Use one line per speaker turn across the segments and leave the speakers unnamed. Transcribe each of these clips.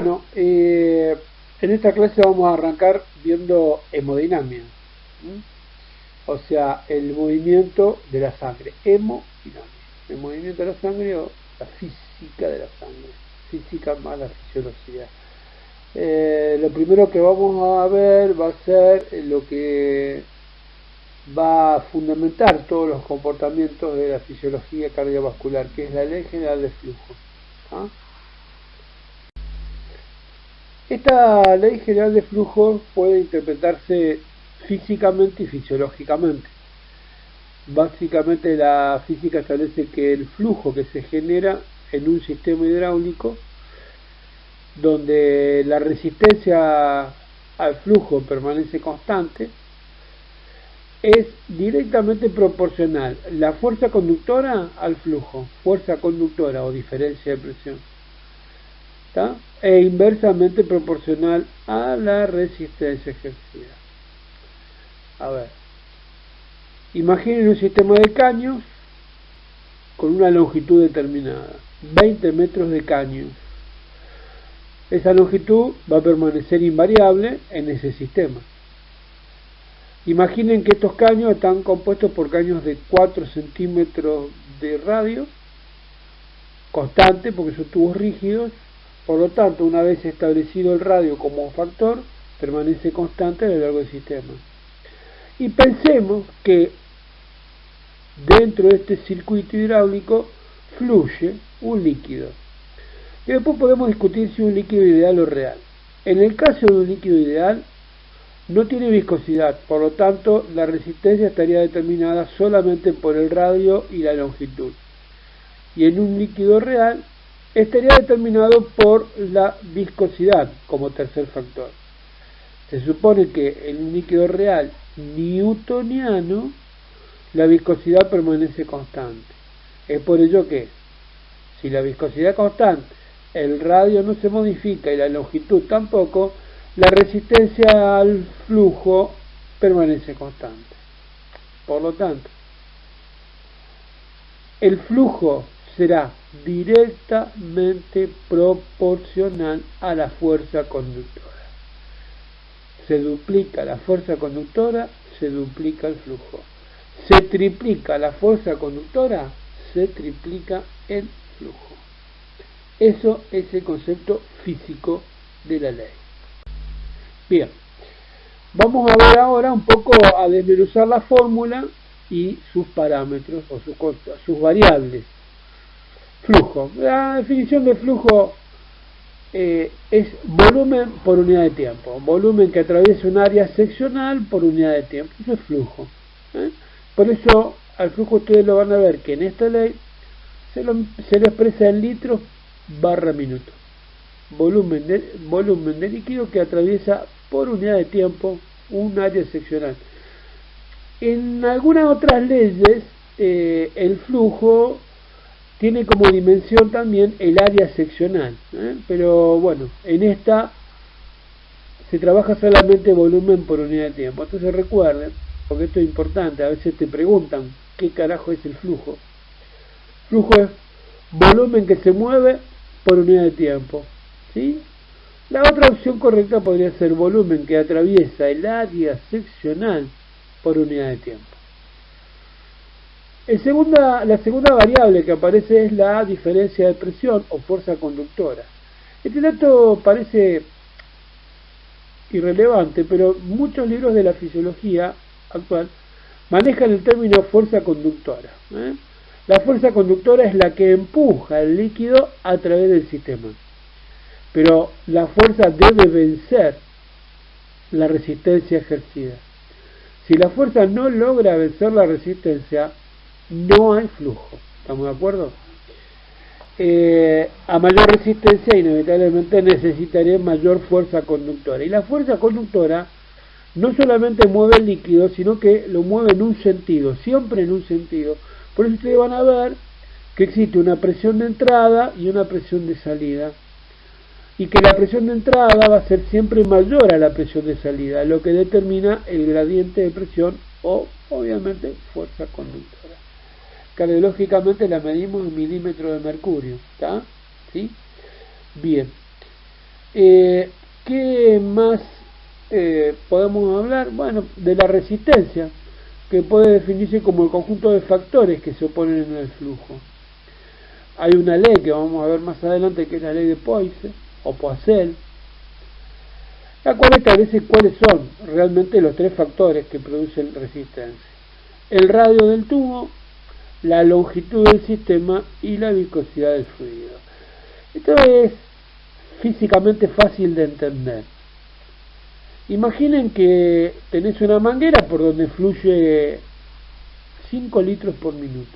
Bueno, en esta clase vamos a arrancar viendo hemodinamia, o sea, el movimiento de la sangre, hemodinamia, el movimiento de la sangre o la física de la sangre, física más la fisiología. Lo primero que vamos a ver va a ser lo que va a fundamentar todos los comportamientos de la fisiología cardiovascular, que es la ley general de flujo. ¿Ah? Esta ley general de flujo puede interpretarse físicamente y fisiológicamente. Básicamente la física establece que el flujo que se genera en un sistema hidráulico, donde la resistencia al flujo permanece constante, es directamente proporcional la fuerza conductora al flujo, fuerza conductora o diferencia de presión, ¿tá? E inversamente proporcional a la resistencia ejercida. A ver, imaginen un sistema de caños con una longitud determinada, 20 metros de caño. Esa longitud va a permanecer invariable en ese sistema. Imaginen que estos caños están compuestos por caños de 4 centímetros de radio, constante porque son tubos rígidos. Por lo tanto, una vez establecido el radio como un factor, permanece constante a lo largo del sistema. Y pensemos que dentro de este circuito hidráulico fluye un líquido. Y después podemos discutir si un líquido ideal o real. En el caso de un líquido ideal, no tiene viscosidad, por lo tanto, la resistencia estaría determinada solamente por el radio y la longitud. Y en un líquido real, estaría determinado por la viscosidad como tercer factor. Se supone que en un líquido real newtoniano la viscosidad permanece constante. Es por ello que si la viscosidad es constante, el radio no se modifica y la longitud tampoco, la resistencia al flujo permanece constante. Por lo tanto, el flujo será directamente proporcional a la fuerza conductora. Se duplica la fuerza conductora, se duplica el flujo. Se triplica la fuerza conductora, se triplica el flujo. Eso es el concepto físico de la ley. Bien, vamos a ver ahora un poco a desmenuzar la fórmula y sus parámetros o sus variables. Flujo. La definición de flujo es volumen por unidad de tiempo. Volumen que atraviesa un área seccional por unidad de tiempo. Eso es flujo. Por eso al flujo ustedes lo van a ver que en esta ley se lo expresa en litros barra minuto. Volumen de líquido que atraviesa por unidad de tiempo un área seccional. En algunas otras leyes el flujo tiene como dimensión también el área seccional, pero bueno, en esta se trabaja solamente volumen por unidad de tiempo. Entonces recuerden, porque esto es importante, a veces te preguntan qué carajo es el flujo. Flujo es volumen que se mueve por unidad de tiempo, ¿sí? La otra opción correcta podría ser volumen que atraviesa el área seccional por unidad de tiempo. La segunda variable que aparece es la diferencia de presión o fuerza conductora. Este dato parece irrelevante, pero muchos libros de la fisiología actual manejan el término fuerza conductora. La fuerza conductora es la que empuja el líquido a través del sistema. Pero la fuerza debe vencer la resistencia ejercida. Si la fuerza no logra vencer la resistencia, no hay flujo. ¿Estamos de acuerdo? A mayor resistencia, inevitablemente necesitaré mayor fuerza conductora. Y la fuerza conductora no solamente mueve el líquido, sino que lo mueve en un sentido, siempre en un sentido. Por eso ustedes van a ver que existe una presión de entrada y una presión de salida. Y que la presión de entrada va a ser siempre mayor a la presión de salida, lo que determina el gradiente de presión o, obviamente, fuerza conductora. Cardiológicamente la medimos en milímetros de mercurio, ¿está? ¿Sí? Bien. ¿Qué más podemos hablar? Bueno, de la resistencia, que puede definirse como el conjunto de factores que se oponen en el flujo. Hay una ley que vamos a ver más adelante, que es la ley de Poiseuille o Poiseuille, la cual establece cuáles son realmente los tres factores que producen resistencia: el radio del tubo, la longitud del sistema y la viscosidad del fluido. Esto es físicamente fácil de entender. Imaginen que tenés una manguera por donde fluye 5 litros por minuto.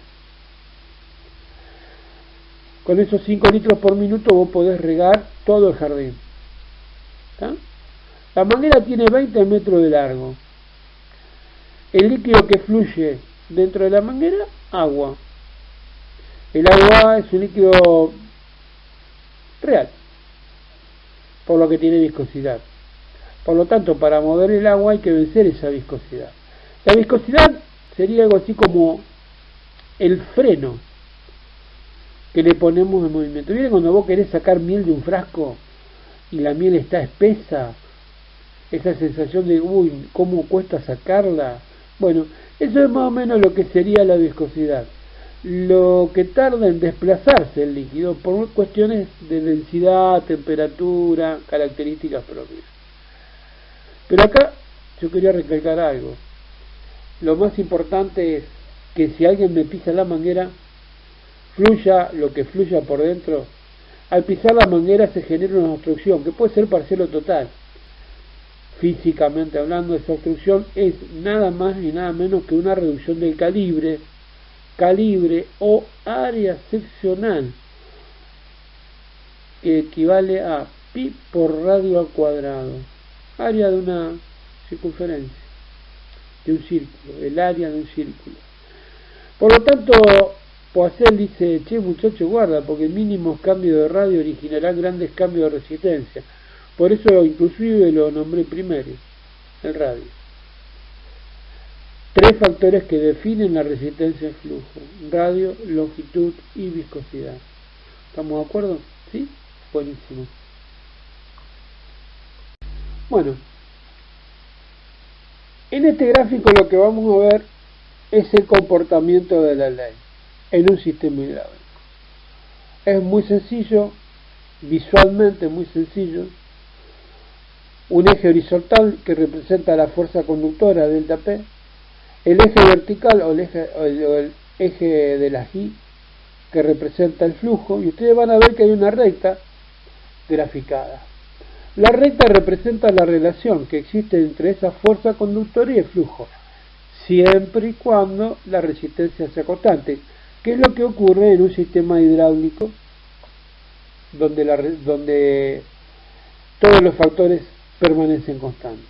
Con esos 5 litros por minuto vos podés regar todo el jardín. ¿Está? La manguera tiene 20 metros de largo. El líquido que fluye dentro de la manguera, agua. El agua es un líquido real, por lo que tiene viscosidad. Por lo tanto, para mover el agua hay que vencer esa viscosidad. La viscosidad sería algo así como el freno que le ponemos en movimiento. ¿Vieron cuando vos querés sacar miel de un frasco y la miel está espesa? Esa sensación de, uy, ¿cómo cuesta sacarla? Bueno, eso es más o menos lo que sería la viscosidad. Lo que tarda en desplazarse el líquido por cuestiones de densidad, temperatura, características propias. Pero acá yo quería recalcar algo. Lo más importante es que si alguien me pisa la manguera, fluya lo que fluya por dentro, al pisar la manguera se genera una obstrucción, que puede ser parcial o total. Físicamente hablando, esa obstrucción es nada más ni nada menos que una reducción del calibre o área seccional, que equivale a pi por radio al cuadrado, área de una circunferencia, de un círculo, el área de un círculo. Por lo tanto, Poiseuille dice, che muchacho, guarda, porque mínimos cambios de radio originarán grandes cambios de resistencia. Por eso inclusive lo nombré primero, el radio. Tres factores que definen la resistencia al flujo: radio, longitud y viscosidad. ¿Estamos de acuerdo? ¿Sí? Buenísimo. Bueno, en este gráfico lo que vamos a ver es el comportamiento de la ley en un sistema hidráulico. Es muy sencillo, visualmente muy sencillo. Un eje horizontal que representa la fuerza conductora delta P, el eje vertical o el eje de la Y que representa el flujo, y ustedes van a ver que hay una recta graficada. La recta representa la relación que existe entre esa fuerza conductora y el flujo, siempre y cuando la resistencia sea constante, que es lo que ocurre en un sistema hidráulico donde todos los factores permanecen constantes.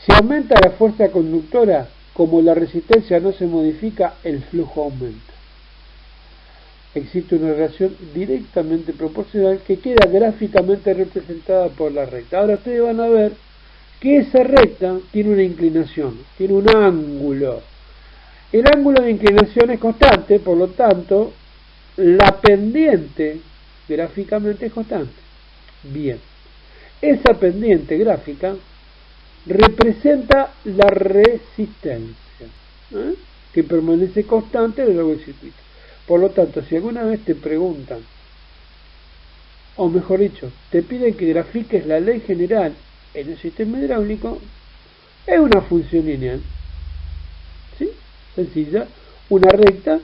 Si aumenta la fuerza conductora, como la resistencia no se modifica, el flujo aumenta. Existe una relación directamente proporcional que queda gráficamente representada por la recta. Ahora ustedes van a ver que esa recta tiene una inclinación, tiene un ángulo. El ángulo de inclinación es constante, por lo tanto, la pendiente gráficamente es constante. Bien, esa pendiente gráfica representa la resistencia, que permanece constante a lo largo del circuito. Por lo tanto, si alguna vez te preguntan, o mejor dicho, te piden que grafiques la ley general en el sistema hidráulico, es una función lineal, ¿sí? Sencilla, una recta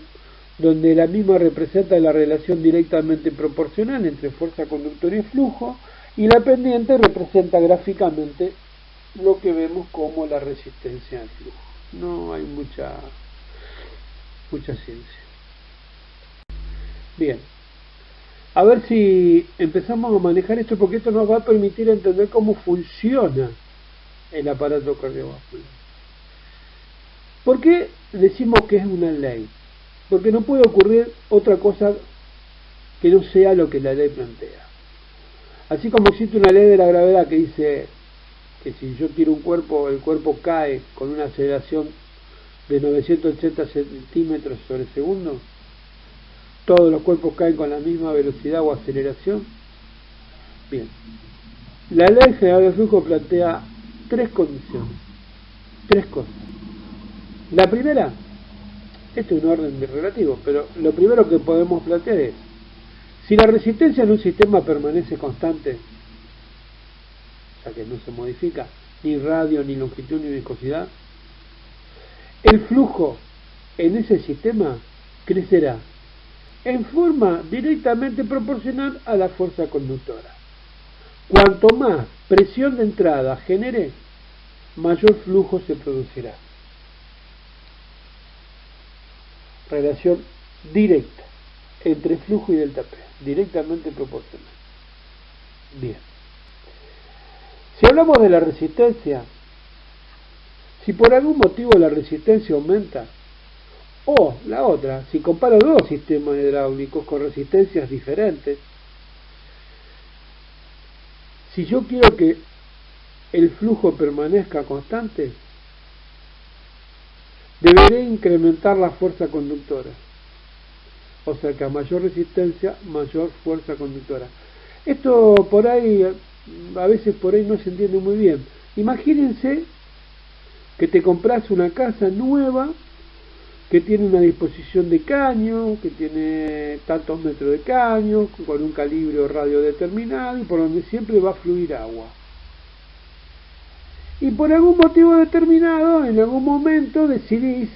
donde la misma representa la relación directamente proporcional entre fuerza conductora y flujo, y la pendiente representa gráficamente lo que vemos como la resistencia al flujo. No hay mucha ciencia. Bien, a ver si empezamos a manejar esto, porque esto nos va a permitir entender cómo funciona el aparato cardiovascular. ¿Por qué decimos que es una ley? Porque no puede ocurrir otra cosa que no sea lo que la ley plantea. Así como existe una ley de la gravedad que dice que si yo tiro un cuerpo, el cuerpo cae con una aceleración de 980 centímetros sobre segundo, todos los cuerpos caen con la misma velocidad o aceleración. Bien. La ley general de flujo plantea tres condiciones, tres cosas. La primera, esto es un orden relativo, pero lo primero que podemos plantear es, si la resistencia en un sistema permanece constante, o sea que no se modifica ni radio, ni longitud, ni viscosidad, el flujo en ese sistema crecerá en forma directamente proporcional a la fuerza conductora. Cuanto más presión de entrada genere, mayor flujo se producirá. Relación directa entre flujo y delta P, directamente proporcional. Bien. Si hablamos de la resistencia, si por algún motivo la resistencia aumenta, o la otra, si comparo dos sistemas hidráulicos con resistencias diferentes, si yo quiero que el flujo permanezca constante, deberé incrementar la fuerza conductora. O sea que a mayor resistencia, mayor fuerza conductora. Esto por ahí, a veces por ahí no se entiende muy bien. Imagínense que te compras una casa nueva, que tiene una disposición de caño, que tiene tantos metros de caño, con un calibre o radio determinado, y por donde siempre va a fluir agua. Y por algún motivo determinado, en algún momento decidís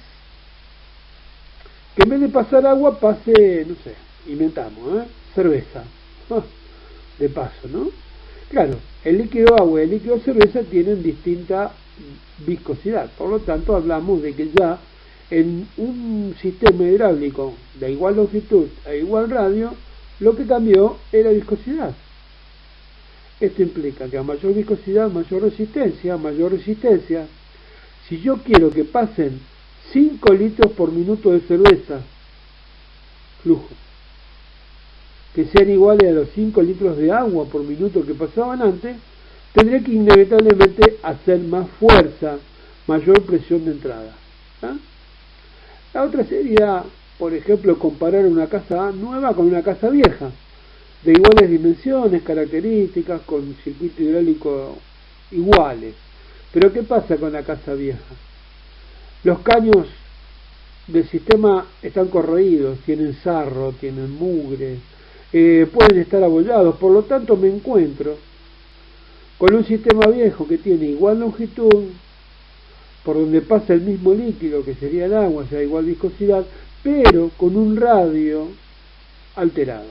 que en vez de pasar agua pase, no sé, inventamos, cerveza. De paso, ¿no? Claro, el líquido agua y el líquido cerveza tienen distinta viscosidad, por lo tanto hablamos de que ya en un sistema hidráulico de igual longitud e igual radio, lo que cambió era viscosidad. Esto implica que a mayor viscosidad, mayor resistencia, si yo quiero que pasen 5 litros por minuto de cerveza, flujo, que sean iguales a los 5 litros de agua por minuto que pasaban antes, tendré que inevitablemente hacer más fuerza, mayor presión de entrada. ¿Ah? La otra sería, por ejemplo, comparar una casa nueva con una casa vieja, de iguales dimensiones, características, con circuito hidráulico iguales. Pero ¿qué pasa con la casa vieja? Los caños del sistema están corroídos, tienen sarro, tienen mugre, pueden estar abollados, por lo tanto me encuentro con un sistema viejo que tiene igual longitud, por donde pasa el mismo líquido que sería el agua, o sea, igual viscosidad, pero con un radio alterado.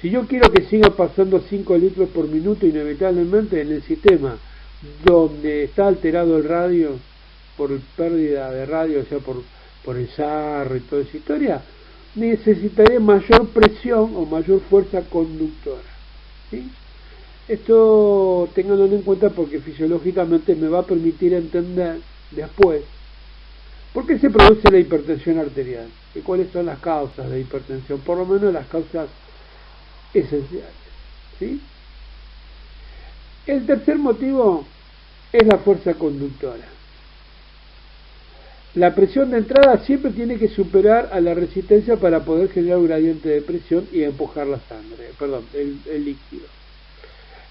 Si yo quiero que siga pasando 5 litros por minuto inevitablemente en el sistema donde está alterado el radio por pérdida de radio, o sea, por el sarro y toda esa historia, necesitaré mayor presión o mayor fuerza conductora. ¿Sí? Esto ténganlo en cuenta porque fisiológicamente me va a permitir entender después por qué se produce la hipertensión arterial y cuáles son las causas de hipertensión, por lo menos las causas esenciales. ¿Sí? El tercer motivo es la fuerza conductora. La presión de entrada siempre tiene que superar a la resistencia para poder generar un gradiente de presión y empujar la sangre, el líquido.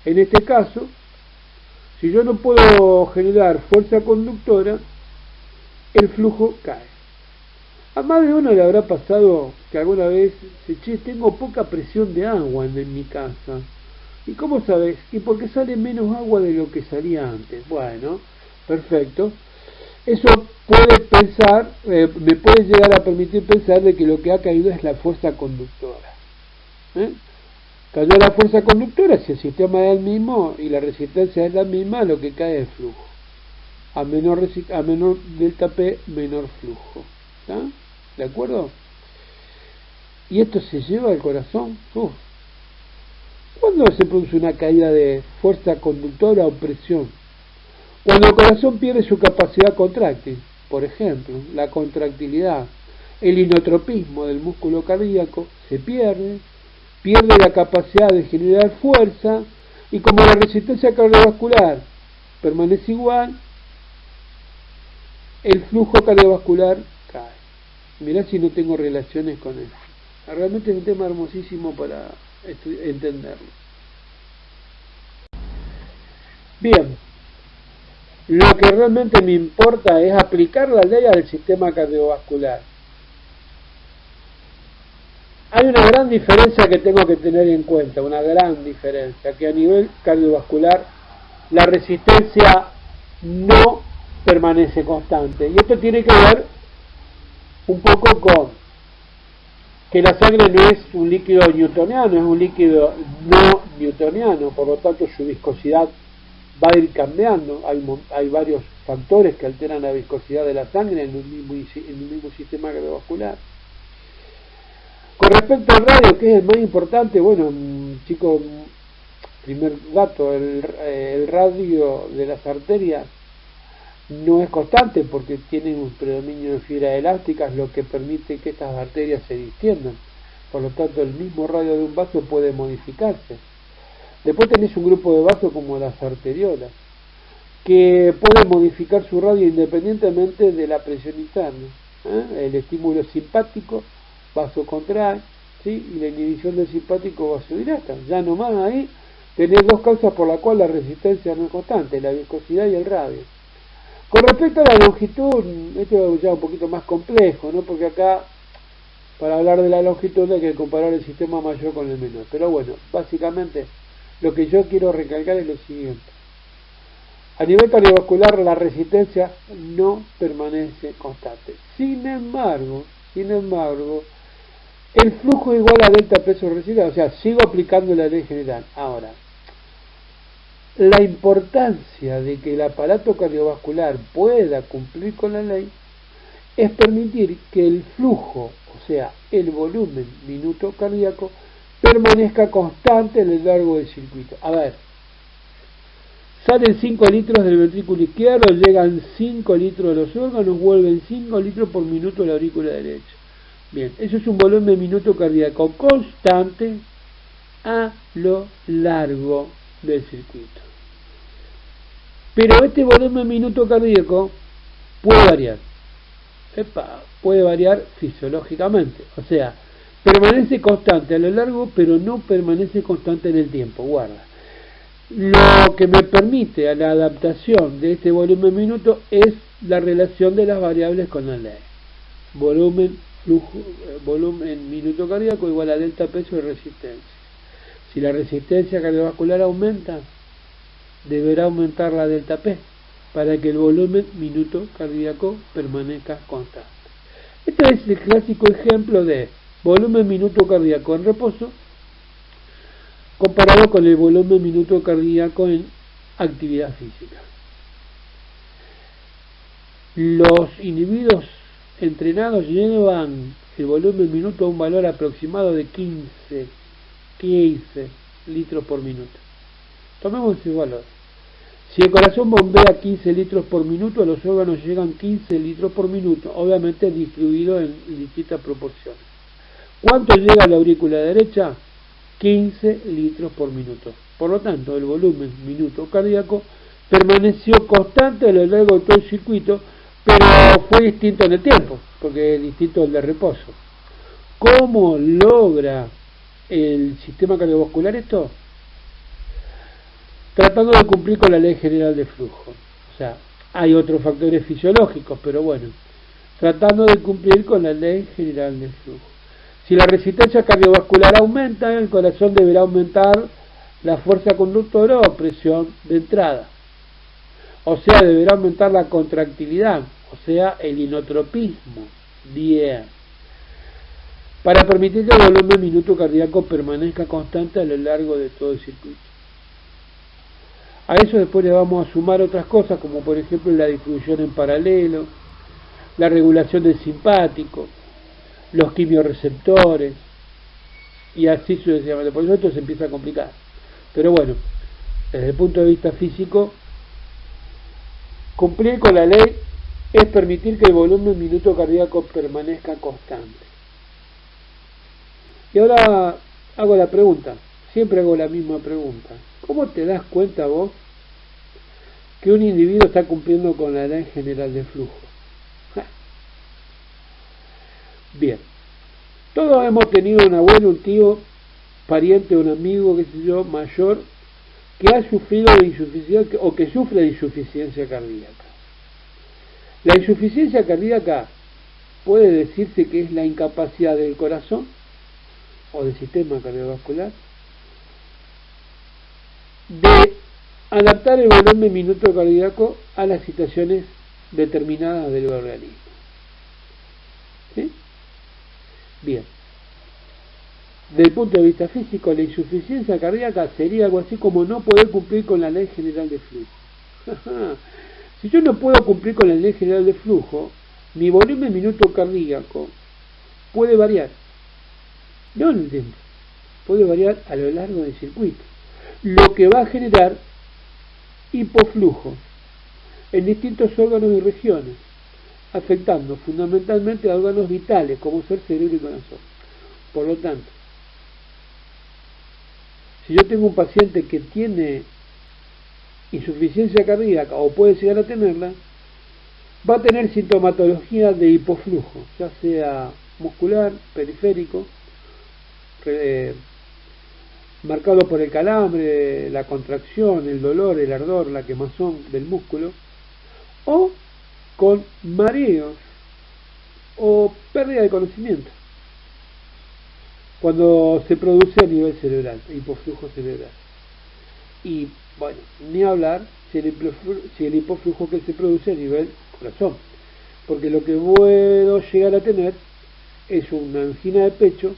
En este caso, si yo no puedo generar fuerza conductora, el flujo cae. A más de uno le habrá pasado que alguna vez dice, che, tengo poca presión de agua en mi casa. ¿Y cómo sabes? Y porque sale menos agua de lo que salía antes. Bueno, perfecto. Eso me puede llegar a permitir pensar de que lo que ha caído es la fuerza conductora. Cayó la fuerza conductora, si el sistema es el mismo y la resistencia es la misma, lo que cae es el flujo. A menor delta P, menor flujo. ¿Está? ¿De acuerdo? Y esto se lleva al corazón. ¿Cuándo se produce una caída de fuerza conductora o presión? Cuando el corazón pierde su capacidad contráctil, por ejemplo, la contractilidad, el inotropismo del músculo cardíaco se pierde la capacidad de generar fuerza, y como la resistencia cardiovascular permanece igual, el flujo cardiovascular cae. Mirá si no tengo relaciones con eso. Realmente es un tema hermosísimo para entenderlo. Bien, lo que realmente me importa es aplicar la ley al sistema cardiovascular. Hay una gran diferencia que tengo que tener en cuenta, una gran diferencia, que a nivel cardiovascular la resistencia no permanece constante. Y esto tiene que ver un poco con que la sangre no es un líquido newtoniano, es un líquido no newtoniano, por lo tanto su viscosidad va a ir cambiando. Hay varios factores que alteran la viscosidad de la sangre en un mismo sistema cardiovascular. Con respecto al radio, que es el más importante, bueno, chicos, primer dato, el radio de las arterias no es constante porque tienen un predominio de fibras elásticas, lo que permite que estas arterias se distiendan. Por lo tanto, el mismo radio de un vaso puede modificarse. Después tenés un grupo de vasos como las arteriolas, que pueden modificar su radio independientemente de la presión interna. El estímulo simpático vasocontrae, ¿sí? Y la inhibición del simpático vasodilata. Ya nomás ahí tenés dos causas por las cuales la resistencia no es constante, la viscosidad y el radio. Con respecto a la longitud, esto es ya un poquito más complejo, ¿no? Porque acá, para hablar de la longitud hay que comparar el sistema mayor con el menor. Pero bueno, básicamente lo que yo quiero recalcar es lo siguiente. A nivel cardiovascular la resistencia no permanece constante. Sin embargo, el flujo igual a delta peso residual, o sea, sigo aplicando la ley general. Ahora, la importancia de que el aparato cardiovascular pueda cumplir con la ley es permitir que el flujo, o sea, el volumen minuto cardíaco, permanezca constante a lo largo del circuito. A ver, salen 5 litros del ventrículo izquierdo, llegan 5 litros de los órganos, vuelven 5 litros por minuto a la aurícula derecha. Bien, eso es un volumen minuto cardíaco constante a lo largo del circuito. Pero este volumen minuto cardíaco puede variar. Puede variar fisiológicamente. O sea, permanece constante a lo largo, pero no permanece constante en el tiempo. Guarda. Lo que me permite a la adaptación de este volumen minuto es la relación de las variables con la ley. Volumen minuto cardíaco igual a delta peso y resistencia. Si la resistencia cardiovascular aumenta, deberá aumentar la delta P para que el volumen minuto cardíaco permanezca constante. Este es el clásico ejemplo de volumen minuto cardíaco en reposo comparado con el volumen minuto cardíaco en actividad física. Los individuos entrenados llevan el volumen minuto a un valor aproximado de 15 litros por minuto. Tomemos ese valor. Si el corazón bombea 15 litros por minuto, a los órganos llegan 15 litros por minuto, obviamente distribuido en distintas proporciones. ¿Cuánto llega a la aurícula derecha? 15 litros por minuto. Por lo tanto, el volumen minuto cardíaco permaneció constante a lo largo de todo el circuito, pero fue distinto en el tiempo, porque es distinto al de reposo. ¿Cómo logra el sistema cardiovascular esto? Tratando de cumplir con la ley general de flujo. O sea, hay otros factores fisiológicos, pero bueno, tratando de cumplir con la ley general de flujo. Si la resistencia cardiovascular aumenta, el corazón deberá aumentar la fuerza conductora o presión de entrada. O sea, deberá aumentar la contractilidad, o sea, el inotropismo. Bien. Para permitir que el volumen minuto cardíaco permanezca constante a lo largo de todo el circuito. A eso después le vamos a sumar otras cosas, como por ejemplo la distribución en paralelo, la regulación del simpático, los quimiorreceptores, y así sucesivamente. Por eso esto se empieza a complicar. Pero bueno, desde el punto de vista físico, cumplir con la ley es permitir que el volumen minuto cardíaco permanezca constante. Y ahora hago la pregunta, siempre hago la misma pregunta. ¿Cómo te das cuenta vos que un individuo está cumpliendo con la ley general de flujo? Bien, todos hemos tenido un abuelo, un tío, pariente, un amigo, qué sé yo, mayor, que ha sufrido de insuficiencia o que sufre de insuficiencia cardíaca. La insuficiencia cardíaca puede decirse que es la incapacidad del corazón o del sistema cardiovascular de adaptar el volumen minuto cardíaco a las situaciones determinadas del organismo. ¿Sí? Bien. Desde el punto de vista físico, la insuficiencia cardíaca sería algo así como no poder cumplir con la ley general de flujo. Si yo no puedo cumplir con la ley general de flujo, mi volumen minuto cardíaco puede variar. No en el tiempo. Puede variar a lo largo del circuito. Lo que va a generar hipoflujos en distintos órganos y regiones, afectando fundamentalmente a órganos vitales como ser cerebro y corazón. Por lo tanto, si yo tengo un paciente que tiene insuficiencia cardíaca o puede llegar a tenerla, va a tener sintomatología de hipoflujo, ya sea muscular, periférico, marcado por el calambre, la contracción, el dolor, el ardor, la quemazón del músculo, o con mareos o pérdida de conocimiento cuando se produce a nivel cerebral, hipoflujo cerebral. Y bueno, ni hablar si el hipoflujo que se produce a nivel corazón, porque lo que puedo llegar a tener es una angina de pecho,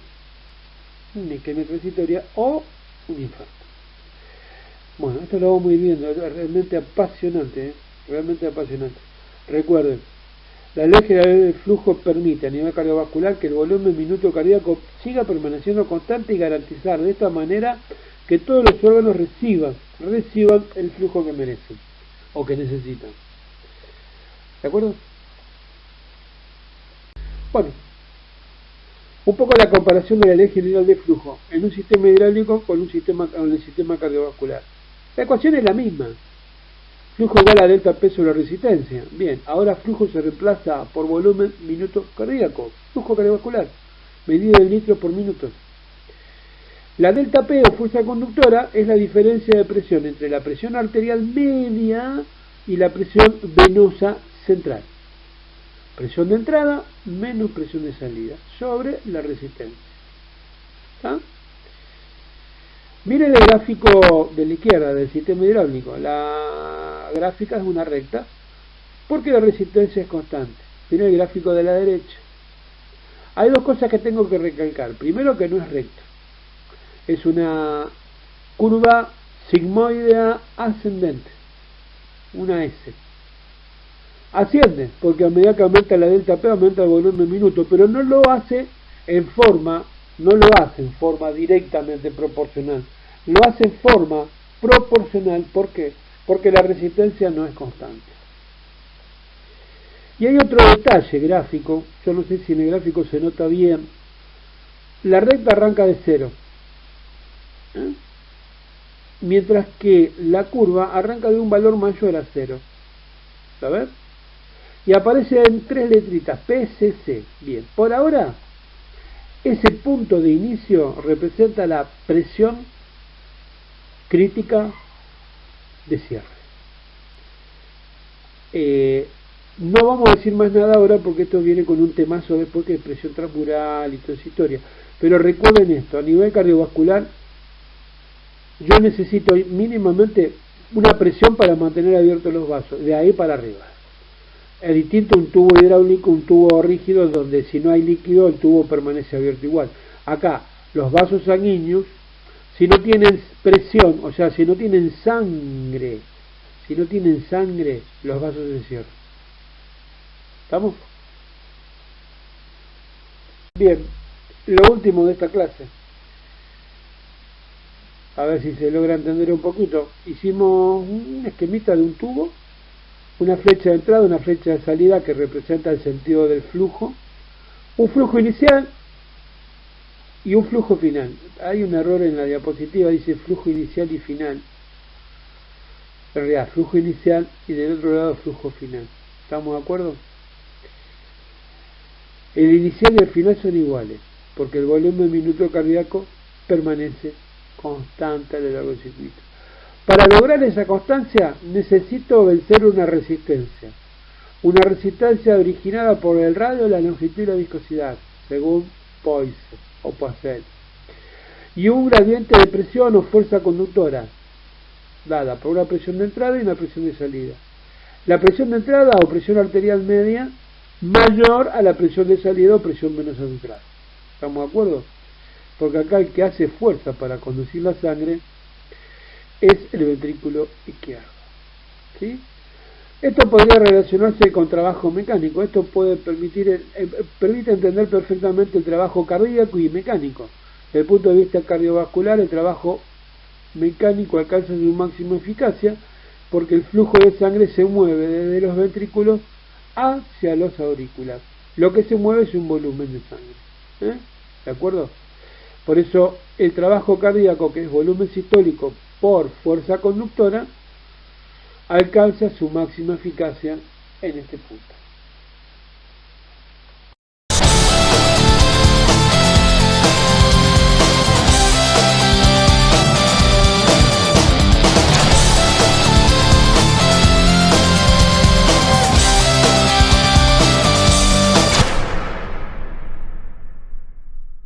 una isquemia transitoria o un infarto. Bueno, esto lo vamos a ir viendo, es realmente apasionante, realmente apasionante. Recuerden, la ley general del flujo permite a nivel cardiovascular que el volumen minuto cardíaco siga permaneciendo constante y garantizar de esta manera que todos los órganos reciban el flujo que merecen o que necesitan. ¿De acuerdo? Bueno, un poco la comparación de la ley general de flujo en un sistema hidráulico con el sistema cardiovascular. La ecuación es la misma. Flujo igual a delta P sobre resistencia. Bien, ahora flujo se reemplaza por volumen minuto cardíaco. Flujo cardiovascular, medido en litros por minuto. La delta P o fuerza conductora es la diferencia de presión entre la presión arterial media y la presión venosa central. Presión de entrada menos presión de salida sobre la resistencia. ¿Está? Miren el gráfico de la izquierda del sistema hidráulico. La gráfica es una recta porque la resistencia es constante. Miren el gráfico de la derecha. Hay dos cosas que tengo que recalcar. Primero, que no es recto. Es una curva sigmoidea ascendente. Una S. Asciende, porque a medida que aumenta la delta P aumenta el volumen minuto, pero no lo hace en forma directamente proporcional, lo hace en forma proporcional. ¿Por qué? Porque la resistencia no es constante. Y hay otro detalle gráfico, yo no sé si en el gráfico se nota bien, la recta arranca de cero, mientras que la curva arranca de un valor mayor a cero. ¿Sabes? Y aparece en tres letritas, PCC. Bien, por ahora ese punto de inicio representa la presión crítica de cierre. No vamos a decir más nada ahora porque esto viene con un temazo después, que es presión transmural y toda esa historia. Pero recuerden esto, a nivel cardiovascular yo necesito mínimamente una presión para mantener abiertos los vasos, de ahí para arriba. Es distinto un tubo hidráulico, un tubo rígido, donde si no hay líquido el tubo permanece abierto igual. Acá, los vasos sanguíneos, si no tienen presión, o sea, si no tienen sangre, los vasos se cierran. ¿Estamos? Bien, lo último de esta clase. A ver si se logra entender un poquito. Hicimos un esquemita de un tubo, una flecha de entrada, una flecha de salida que representa el sentido del flujo, un flujo inicial y un flujo final. Hay un error en la diapositiva, dice flujo inicial y final. En realidad, flujo inicial y del otro lado flujo final. ¿Estamos de acuerdo? El inicial y el final son iguales, porque el volumen minuto cardíaco permanece constante a lo largo del circuito. Para lograr esa constancia necesito vencer una resistencia originada por el radio, la longitud y la viscosidad, según Poiseuille o Poiseuille, y un gradiente de presión o fuerza conductora, dada por una presión de entrada y una presión de salida. La presión de entrada o presión arterial media mayor a la presión de salida o presión venosa de entrada. ¿Estamos de acuerdo? Porque acá el que hace fuerza para conducir la sangre es el ventrículo izquierdo. ¿Sí? Esto podría relacionarse con trabajo mecánico. Esto puede permite entender perfectamente el trabajo cardíaco y mecánico. Desde el punto de vista cardiovascular, el trabajo mecánico alcanza su máxima eficacia porque el flujo de sangre se mueve desde los ventrículos hacia los auriculares. Lo que se mueve es un volumen de sangre. ¿De acuerdo? Por eso el trabajo cardíaco, que es volumen sistólico por fuerza conductora, alcanza su máxima eficacia en este punto.